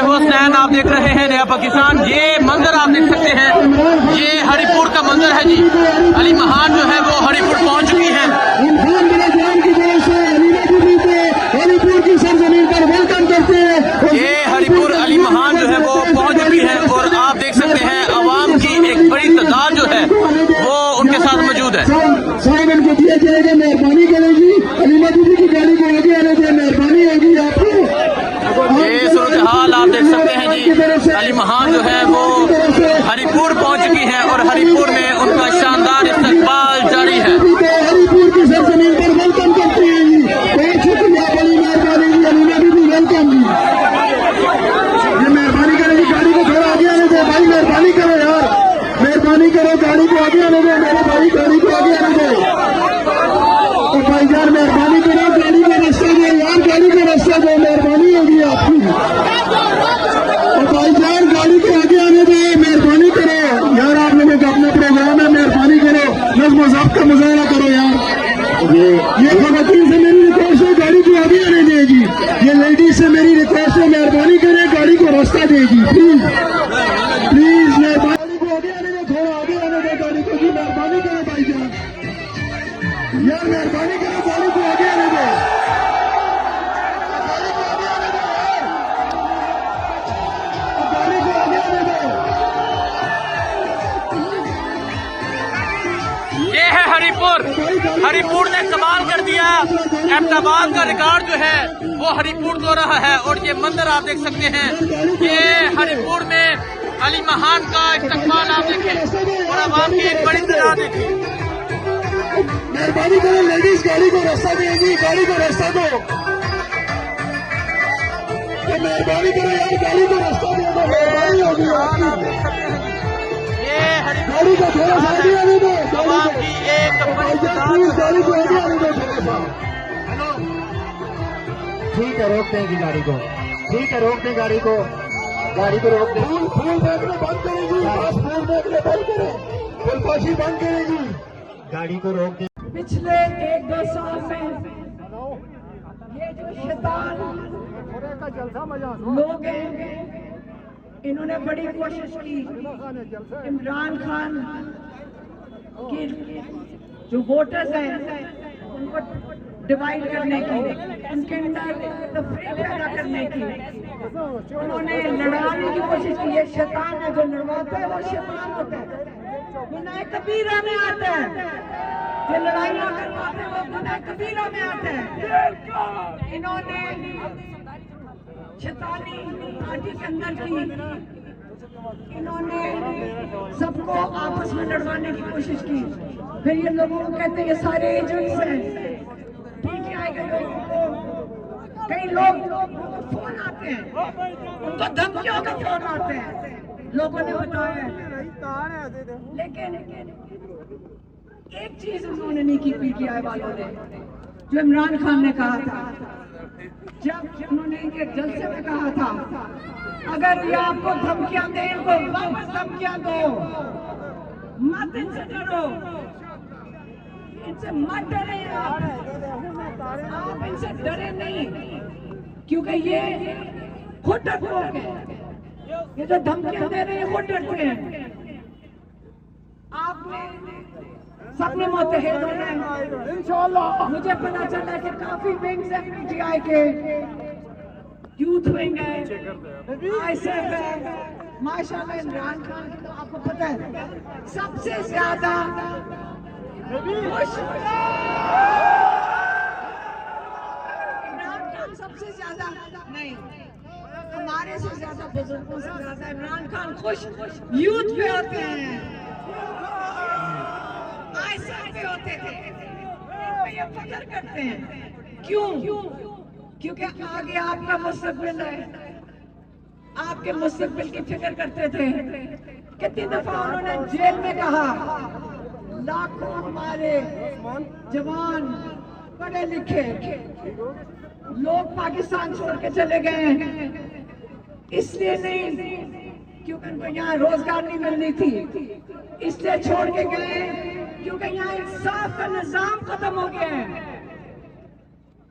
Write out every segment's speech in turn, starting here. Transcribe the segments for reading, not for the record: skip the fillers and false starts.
हुसैन आप देख रहे हैं नया पाकिस्तान। ये मंजर आप देख सकते हैं, ये हरिपुर का मंजर है जी। अली महान जो है वो हरिपुर पहुंच चुकी है। ये हरिपुर अली महान जो है वो पहुंच चुकी है और आप देख सकते हैं आवाम की एक बड़ी तादाद जो है वो उनके साथ मौजूद है। मेहरबानी करेगी अलीमा दीदी की गाड़ी को आगे आने दें, मेहरबानी होगी आपकी। ये सूरत हाल आप देख सकते हैं जी। अली महान जो है वो हरिपुर पहुंच चुकी है और हरिपुर में उनका शानदार इस्तकबाल जारी है। हरिपुर की सरजमीन पर वेलकम करते हैं जी। बहुत शुक्रिया, बड़ी मेहरबानी जी, अलीमा दीदी वेलकम जी। ये मेहरबानी करेगी गाड़ी को थोड़ा आगे आने दे भाई, मेहरबानी करो यार, मेहरबानी करो गाड़ी को आगे आने दे मेरे भाई, गाड़ी को आगे आने दे। तो भाईजान मेहरबानी करो गाड़ी का रास्ता दो यार, गाड़ी का रास्ता दो, मेहरबानी होगी आपकी। और भाईजान गाड़ी को आगे आने दे, मेहरबानी करो यार, आप लोगों का अपना प्रोग्राम है, मेहरबानी करो, नज़्म ज़ब्त का मुजाहरा करो यार। ये खवातीन से मेरी रिक्वेस्ट है, गाड़ी को आगे आने देगी। ये लेडीज से मेरी रिक्वेस्ट है, मेहरबानी करें गाड़ी को रास्ता देगी, प्लीज प्लीज मेहरबानी। गाड़ी को आगे आने दे, थोड़ा आगे आने दे गाड़ी को जी, मेहरबानी करो भाईजान यार, मेहरबानी करो गाड़ी को आगे आने दो। गाड़ी को आगे आने दो। ये है हरिपुर। हरिपुर ने कमाल कर दिया। अहमदाबाद का रिकॉर्ड जो है वो हरिपुर तो रहा है और ये मंदिर आप देख सकते हैं। ये हरिपुर में अली महान का इस्तकबाल आप देखें और आवाम की एक बड़ी तादाद देखिए। मेहरबानी करो लेडीज, गाड़ी को रास्ता देगी, गाड़ी को रास्ता दो। ये मेहरबानी करो यार, गाड़ी को रास्ता दे दो, मेहरबानी होगी आपकी। ये गाड़ी को थोड़ा सा आगे आने दो, आवाम की एक बड़ी तादाद। गाड़ी को आगे आने दो थोड़ा सा। ठीक है, रोक देंगी गाड़ी को, ठीक है रोक दें गाड़ी को, गाड़ी को रोक दें। फूल देखने बंद करें जी, बस फूल देखने बंद करें, फुलपाशी बंद करें जी, गाड़ी को रोक दें। पिछले 1-2 साल में ये जो शैतान लोग हैं, इन्होंने बड़ी कोशिश की इमरान खान की जो वोटर्स हैं उनको डिवाइड करने की, उनके अंदर तफरीक पैदा करने की। उन्होंने लड़ाने की कोशिश की। ये शैतान है, जो लड़वाता है वो शैतान होता है, गुनाह कबीरा में आता है। जो लड़ाइयाँ करवाते हैं वो गुनाह कबीरा में आता है। इन्होंने शैतानी पार्टी के अंदर की, इन्होंने सबको आपस में लड़वाने की कोशिश की। फिर ये लोगों को कहते हैं ये सारे एजेंट्स हैं, ठीक है। आएगा लोगों को, कई लोग उनको फोन आते हैं, उनको धमकियों का फोन आते हैं, लोगों ने बताया। लेकिन एक चीज उन्होंने नहीं की पीटीआई वालों ने, जो इमरान खान ने कहा था, जब उन्होंने इनके जलसे में कहा था अगर ये आपको धमकियां दें इनको वापस धमकियां दो, मत इनसे डरो, इनसे मत डरे आप इनसे डरे नहीं, क्योंकि ये खुद डरपोक है। ये जो धमकियां दे रहे हैं खुद डरते हैं। आपने सबने मुत्तहिद होना है इंशाअल्लाह। मुझे पता चला कि काफी विंग्स हैं पीटीआई के, यूथ विंग है, आईएसएफ है, माशाल्लाह। इमरान खान की तो आपको पता है सबसे ज्यादा इमरान खान सबसे ज्यादा नहीं, हमारे से ज्यादा बुजुर्गों से ज्यादा इमरान खान खुश यूथ पे होते हैं, आईएसएफ पे होते थे, ये फख्र करते हैं। क्यों? क्योंकि आगे आपका मुस्तकबिल है, आपके मुस्तकबिल की फिक्र करते थे। कितनी दफा उन्होंने जेल में कहा लाखों हमारे जवान पढ़े लिखे लोग पाकिस्तान छोड़ के चले गए हैं, इसलिए नहीं क्योंकि उनको यहाँ रोजगार नहीं मिलनी थी, इसलिए छोड़ के गए क्योंकि यहाँ इंसाफ का निजाम खत्म हो गया है।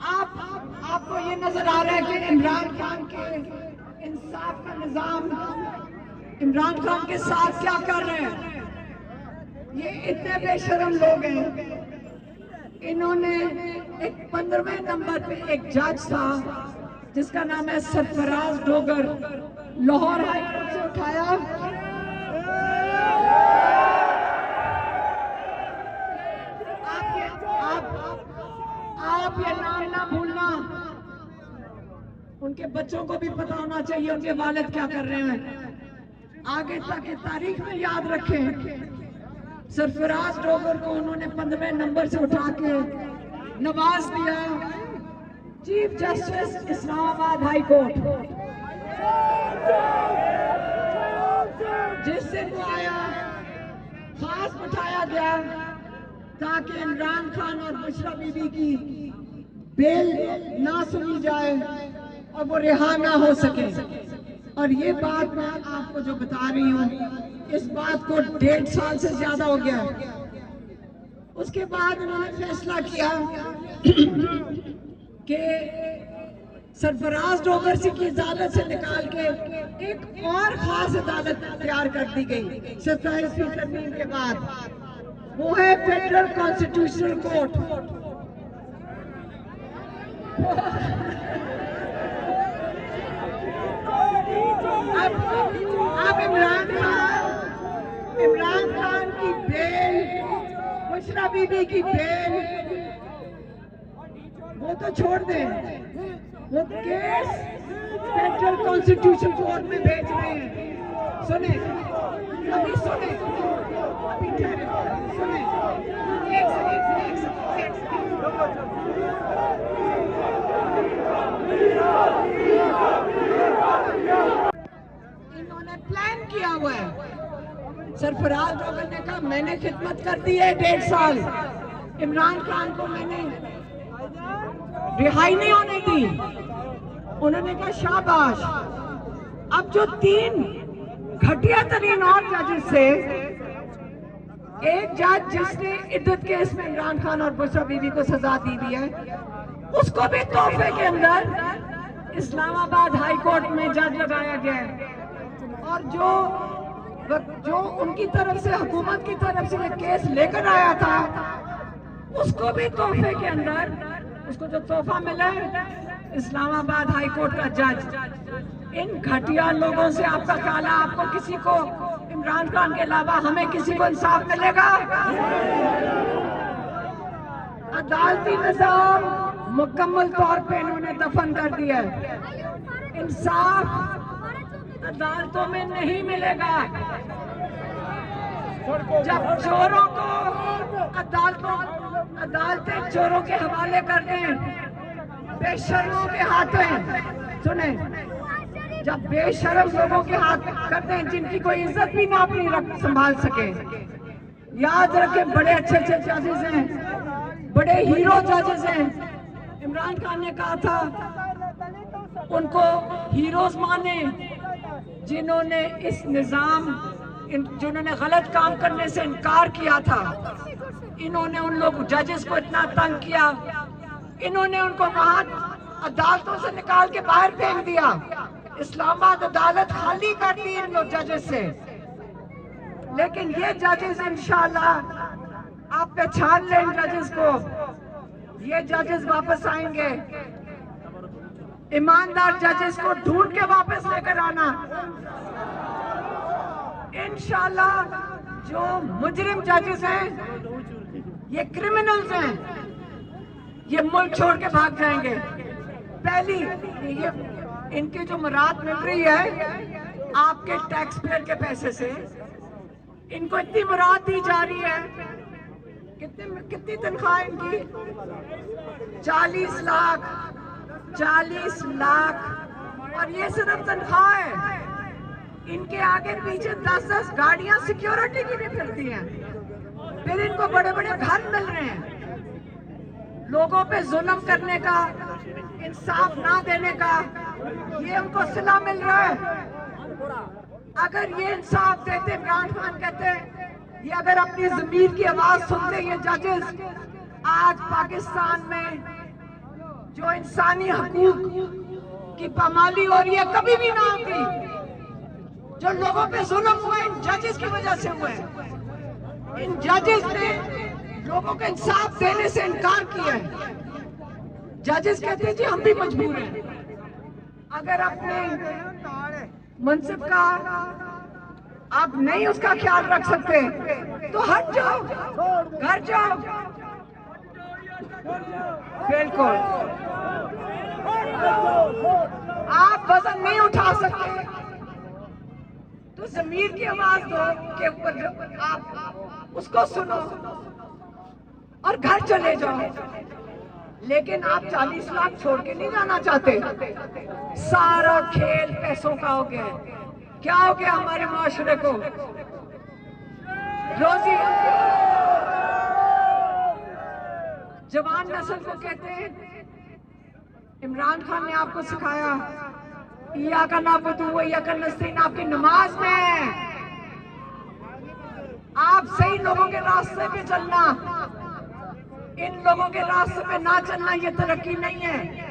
आपको ये नजर आ रहा है कि इमरान खान के इंसाफ का निजाम इमरान खान के साथ क्या कर रहे हैं। ये इतने बेशरम लोग हैं। इन्होंने एक 15वें नंबर पे एक जज था जिसका नाम है सरफराज डोगर, लाहौर हाई कोर्ट से उठाया। आप ये नाम ना भूलना। उनके बच्चों को भी पता होना चाहिए उनके वालिद क्या कर रहे हैं। आगे तक की तारीख में याद रखें। सरफराज डोगर को उन्होंने 15वें नंबर से उठा के नवाज दिया chief justice Islamabad high court. जिस दिन वो आया खास बिठाया गया ताकि इमरान खान और बुशरा बीबी की बेल ना सुनी जाए और वो रिहा ना हो सके। और ये बात मैं आपको जो बता रही हूँ, इस बात को 1.5 साल से ज्यादा हो गया। उसके बाद उन्होंने फैसला किया कि सरफराज डोगर की अदालत से निकाल के एक और खास अदालत तैयार कर दी गई 27वीं तरमीम के बाद। वो है फेडरल कॉन्स्टिट्यूशनल कोर्ट। अब इमरान खान की बेल, बुशरा बीबी की बेल वो तो छोड़ दें, वो केस फेडरल कॉन्स्टिट्यूशन कोर्ट में भेज रहे हैं। सुने, अभी सुने, अभी ठहरे, सुने, एक सेकंड। इन्होंने प्लान किया हुआ है। सरफराज डोगर ने कहा मैंने खिदमत कर दी है 1.5 साल, इमरान खान को मैंने रिहाई नहीं होने दी। उन्होंने कहा शाबाश। अब जो 3 घटिया तरीन और जजेस से, एक जज जिसने इद्दत केस में इमरान खान और बुशरा बीबी को सजा दी हुई है, उसको भी तोहफे के अंदर इस्लामाबाद हाई कोर्ट में जज लगाया गया है। और जो उनकी तरफ से, हुकूमत की तरफ से ये केस लेकर आया था, उसको भी तोहफे के अंदर, उसको जो तोहफा मिला है इस्लामाबाद हाई कोर्ट का जज। इन घटिया लोगों से आपका ख्याल, आपको किसी को, इमरान खान के अलावा हमें किसी को इंसाफ मिलेगा? अदालती निजाम मुकम्मल तौर पे इन्होंने दफन कर दिया है। इंसाफ अदालतों में नहीं मिलेगा। जब चोरों को अदालतें चोरों के हवाले कर दें, बेशर्मों के हाथों, सुने, जब बेशर्म लोगों के हाथ कर दें जिनकी कोई इज्जत भी ना अपनी संभाल सके। याद रखें, बड़े अच्छे जजेस हैं, बड़े हीरो जजेस हैं। इमरान खान ने कहा था उनको हीरोज माने जिन्होंने इस निजाम, जिन्होंने गलत काम करने से इनकार किया था। इन्होंने उन लोग जजेस को इतना तंग किया, इन्होंने उनको वहां अदालतों से निकाल के बाहर फेंक दिया। इस्लामाबाद अदालत खाली कर दी इन लोग जजेस से। लेकिन ये जजेस इंशाल्लाह आप पहचान लें इन जजेस को, ये जजेस वापस आएंगे। ईमानदार जजेस को ढूंढ के वापस लेकर आना इंशाल्लाह। जो मुजरिम जजेस हैं, ये क्रिमिनल्स हैं, ये मुल्क छोड़ के भाग जाएंगे। पहली ये इनकी जो मुराद मिल रही है आपके टैक्स पेयर के पैसे से, इनको इतनी मुराद दी जा रही है। कितनी तनख्वाह इनकी? 40 लाख। और ये सिर्फ तनख्वाह है। इनके आगे पीछे 10-10 गाड़ियां सिक्योरिटी की भी फिरती हैं। फिर इनको बड़े बड़े घर मिल रहे हैं। लोगों पे जुल्म करने का, इंसाफ ना देने का, ये उनको सिला मिल रहा है। अगर ये इंसाफ देते, इमरान खान कहते, ये अगर अपनी ज़मीर की आवाज सुनते ये जजेस, आज पाकिस्तान में जो इंसानी हकूक की पामाली हो रही है, कभी भी ना होती। जो लोगों पे जुल्म हुए इन जजेस की वजह से हुए। इन जजेस ने लोगों को इंसाफ देने से इनकार किया है। जजेस कहते हैं जी हम भी मजबूर हैं, अगर अपने मनसिब का आप नहीं उसका ख्याल रख सकते तो हट जाओ, घर जाओ। बिल्कुल, आप वजन नहीं उठा सकते तो ज़मीर की आवाज दो के ऊपर आप उसको सुनो और घर चले जाओ। लेकिन आप 40 लाख छोड़ के नहीं जाना चाहते। सारा खेल पैसों का हो गया। क्या हो गया हमारे माशरे को? रोजी जवान नस्ल को कहते हैं, इमरान खान ने आपको सिखाया या का नाबुदू या का नस्तीन आपकी नमाज में है। आप सही लोगों के रास्ते पे चलना, इन लोगों के रास्ते पे ना चलना ये तरक्की नहीं है।